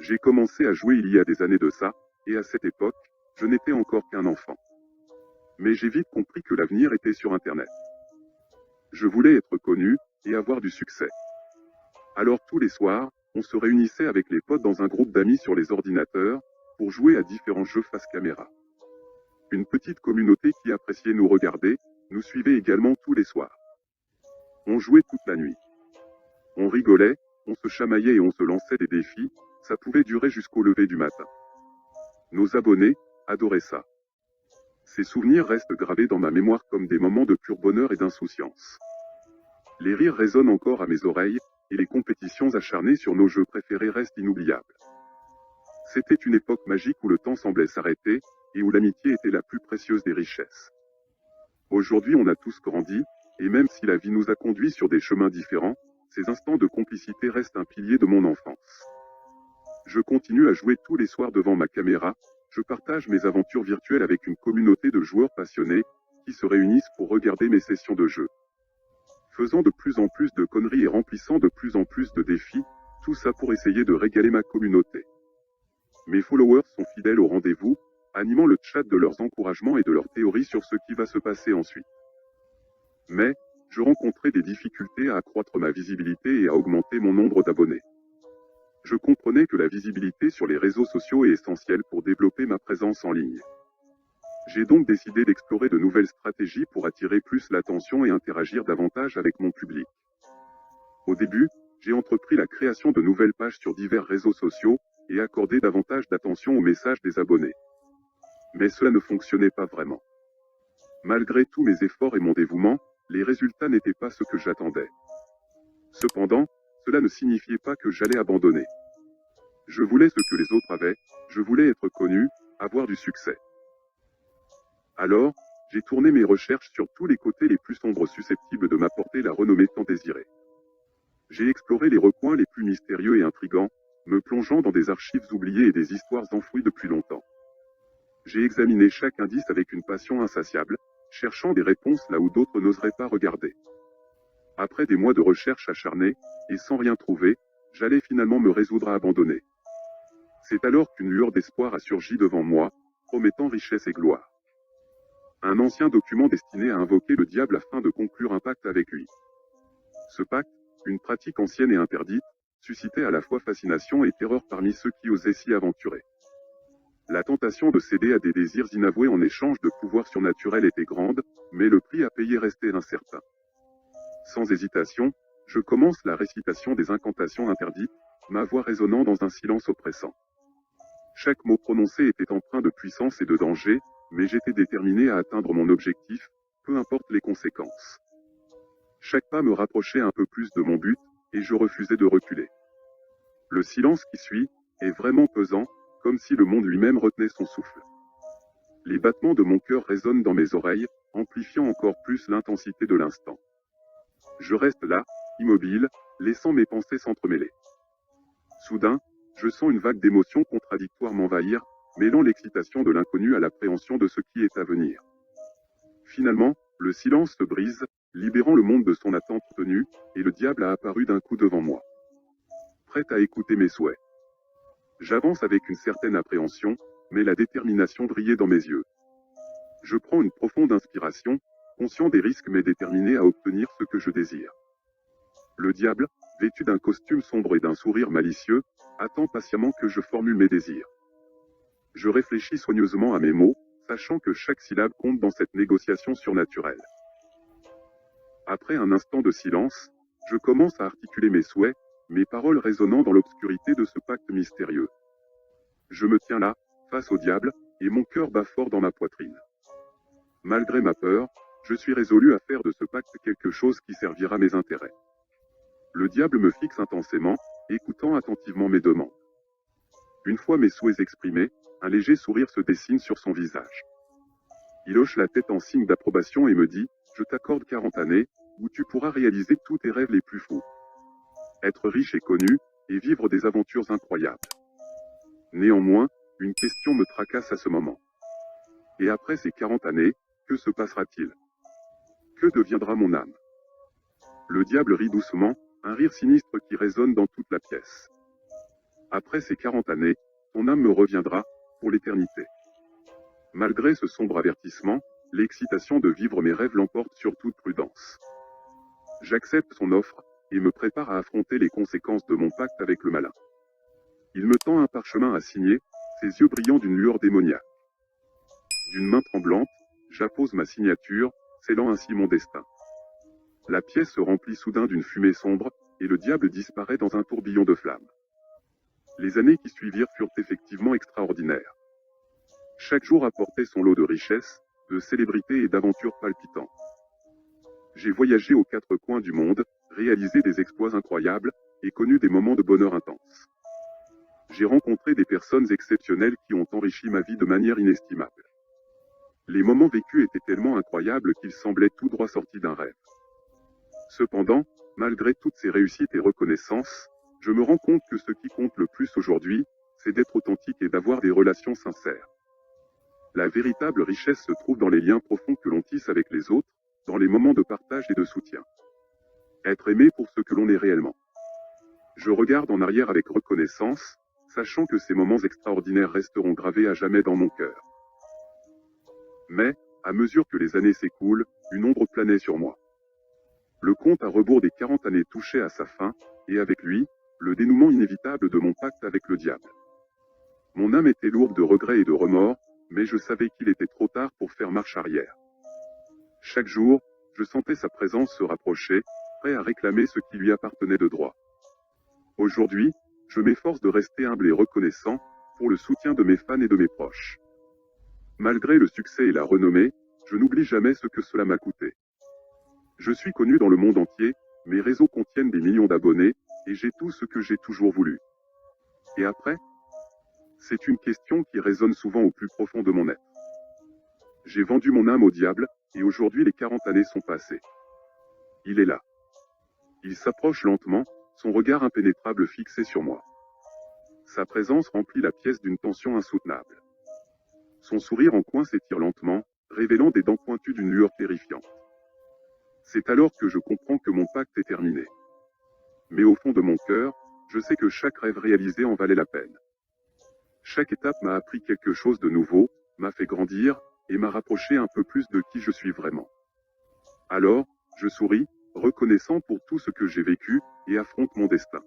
J'ai commencé à jouer il y a des années de ça, et à cette époque, je n'étais encore qu'un enfant. Mais j'ai vite compris que l'avenir était sur Internet. Je voulais être connu, et avoir du succès. Alors tous les soirs, on se réunissait avec les potes dans un groupe d'amis sur les ordinateurs, pour jouer à différents jeux face caméra. Une petite communauté qui appréciait nous regarder, nous suivait également tous les soirs. On jouait toute la nuit. On rigolait, on se chamaillait et on se lançait des défis, ça pouvait durer jusqu'au lever du matin. Nos abonnés adoraient ça. Ces souvenirs restent gravés dans ma mémoire comme des moments de pur bonheur et d'insouciance. Les rires résonnent encore à mes oreilles, et les compétitions acharnées sur nos jeux préférés restent inoubliables. C'était une époque magique où le temps semblait s'arrêter, et où l'amitié était la plus précieuse des richesses. Aujourd'hui on a tous grandi, et même si la vie nous a conduits sur des chemins différents, ces instants de complicité restent un pilier de mon enfance. Je continue à jouer tous les soirs devant ma caméra, je partage mes aventures virtuelles avec une communauté de joueurs passionnés, qui se réunissent pour regarder mes sessions de jeu. Faisant de plus en plus de conneries et remplissant de plus en plus de défis, tout ça pour essayer de régaler ma communauté. Mes followers sont fidèles au rendez-vous, animant le chat de leurs encouragements et de leurs théories sur ce qui va se passer ensuite. Mais, je rencontrais des difficultés à accroître ma visibilité et à augmenter mon nombre d'abonnés. Je comprenais que la visibilité sur les réseaux sociaux est essentielle pour développer ma présence en ligne. J'ai donc décidé d'explorer de nouvelles stratégies pour attirer plus l'attention et interagir davantage avec mon public. Au début, j'ai entrepris la création de nouvelles pages sur divers réseaux sociaux, et accordé davantage d'attention aux messages des abonnés. Mais cela ne fonctionnait pas vraiment. Malgré tous mes efforts et mon dévouement, les résultats n'étaient pas ce que j'attendais. Cependant, cela ne signifiait pas que j'allais abandonner. Je voulais ce que les autres avaient, je voulais être connu, avoir du succès. Alors, j'ai tourné mes recherches sur tous les côtés les plus sombres susceptibles de m'apporter la renommée tant désirée. J'ai exploré les recoins les plus mystérieux et intrigants, me plongeant dans des archives oubliées et des histoires enfouies depuis longtemps. J'ai examiné chaque indice avec une passion insatiable, cherchant des réponses là où d'autres n'oseraient pas regarder. Après des mois de recherche acharnée, et sans rien trouver, j'allais finalement me résoudre à abandonner. C'est alors qu'une lueur d'espoir a surgi devant moi, promettant richesse et gloire. Un ancien document destiné à invoquer le diable afin de conclure un pacte avec lui. Ce pacte, une pratique ancienne et interdite, suscitait à la fois fascination et terreur parmi ceux qui osaient s'y aventurer. La tentation de céder à des désirs inavoués en échange de pouvoirs surnaturels était grande, mais le prix à payer restait incertain. Sans hésitation, je commence la récitation des incantations interdites, ma voix résonnant dans un silence oppressant. Chaque mot prononcé était empreint de puissance et de danger, mais j'étais déterminé à atteindre mon objectif, peu importe les conséquences. Chaque pas me rapprochait un peu plus de mon but, et je refusais de reculer. Le silence qui suit est vraiment pesant, comme si le monde lui-même retenait son souffle. Les battements de mon cœur résonnent dans mes oreilles, amplifiant encore plus l'intensité de l'instant. Je reste là, immobile, laissant mes pensées s'entremêler. Soudain, je sens une vague d'émotions contradictoires m'envahir, mêlant l'excitation de l'inconnu à l'appréhension de ce qui est à venir. Finalement, le silence se brise, libérant le monde de son attente tenue, et le diable a apparu d'un coup devant moi. Prêt à écouter mes souhaits. J'avance avec une certaine appréhension, mais la détermination brillait dans mes yeux. Je prends une profonde inspiration, conscient des risques mais déterminé à obtenir ce que je désire. Le diable, vêtu d'un costume sombre et d'un sourire malicieux, attend patiemment que je formule mes désirs. Je réfléchis soigneusement à mes mots, sachant que chaque syllabe compte dans cette négociation surnaturelle. Après un instant de silence, je commence à articuler mes souhaits, mes paroles résonnant dans l'obscurité de ce pacte mystérieux. Je me tiens là, face au diable, et mon cœur bat fort dans ma poitrine. Malgré ma peur, je suis résolu à faire de ce pacte quelque chose qui servira mes intérêts. Le diable me fixe intensément, écoutant attentivement mes demandes. Une fois mes souhaits exprimés, un léger sourire se dessine sur son visage. Il hoche la tête en signe d'approbation et me dit, « Je t'accorde 40 années, où tu pourras réaliser tous tes rêves les plus fous. Être riche et connu, et vivre des aventures incroyables. » Néanmoins, une question me tracasse à ce moment. Et après ces 40 années, que se passera-t-il? Que deviendra mon âme? Le diable rit doucement, un rire sinistre qui résonne dans toute la pièce. Après ces 40 années, ton âme me reviendra, pour l'éternité. Malgré ce sombre avertissement, l'excitation de vivre mes rêves l'emporte sur toute prudence. J'accepte son offre, et me prépare à affronter les conséquences de mon pacte avec le malin. Il me tend un parchemin à signer, ses yeux brillant d'une lueur démoniaque. D'une main tremblante, j'appose ma signature, scellant ainsi mon destin. La pièce se remplit soudain d'une fumée sombre, et le diable disparaît dans un tourbillon de flammes. Les années qui suivirent furent effectivement extraordinaires. Chaque jour apportait son lot de richesses, de célébrités et d'aventures palpitantes. J'ai voyagé aux quatre coins du monde, réalisé des exploits incroyables, et connu des moments de bonheur intense. J'ai rencontré des personnes exceptionnelles qui ont enrichi ma vie de manière inestimable. Les moments vécus étaient tellement incroyables qu'ils semblaient tout droit sortis d'un rêve. Cependant, malgré toutes ces réussites et reconnaissances, je me rends compte que ce qui compte le plus aujourd'hui, c'est d'être authentique et d'avoir des relations sincères. La véritable richesse se trouve dans les liens profonds que l'on tisse avec les autres, dans les moments de partage et de soutien. Être aimé pour ce que l'on est réellement. Je regarde en arrière avec reconnaissance, sachant que ces moments extraordinaires resteront gravés à jamais dans mon cœur. Mais, à mesure que les années s'écoulent, une ombre planait sur moi. Le compte à rebours des 40 années touchait à sa fin, et avec lui, le dénouement inévitable de mon pacte avec le diable. Mon âme était lourde de regrets et de remords, mais je savais qu'il était trop tard pour faire marche arrière. Chaque jour, je sentais sa présence se rapprocher, prêt à réclamer ce qui lui appartenait de droit. Aujourd'hui, je m'efforce de rester humble et reconnaissant, pour le soutien de mes fans et de mes proches. Malgré le succès et la renommée, je n'oublie jamais ce que cela m'a coûté. Je suis connu dans le monde entier, mes réseaux contiennent des millions d'abonnés, et j'ai tout ce que j'ai toujours voulu. Et après ? C'est une question qui résonne souvent au plus profond de mon être. J'ai vendu mon âme au diable, et aujourd'hui les 40 années sont passées. Il est là. Il s'approche lentement, son regard impénétrable fixé sur moi. Sa présence remplit la pièce d'une tension insoutenable. Son sourire en coin s'étire lentement, révélant des dents pointues d'une lueur terrifiante. C'est alors que je comprends que mon pacte est terminé. Mais au fond de mon cœur, je sais que chaque rêve réalisé en valait la peine. Chaque étape m'a appris quelque chose de nouveau, m'a fait grandir, et m'a rapproché un peu plus de qui je suis vraiment. Alors, je souris, reconnaissant pour tout ce que j'ai vécu, et affronte mon destin.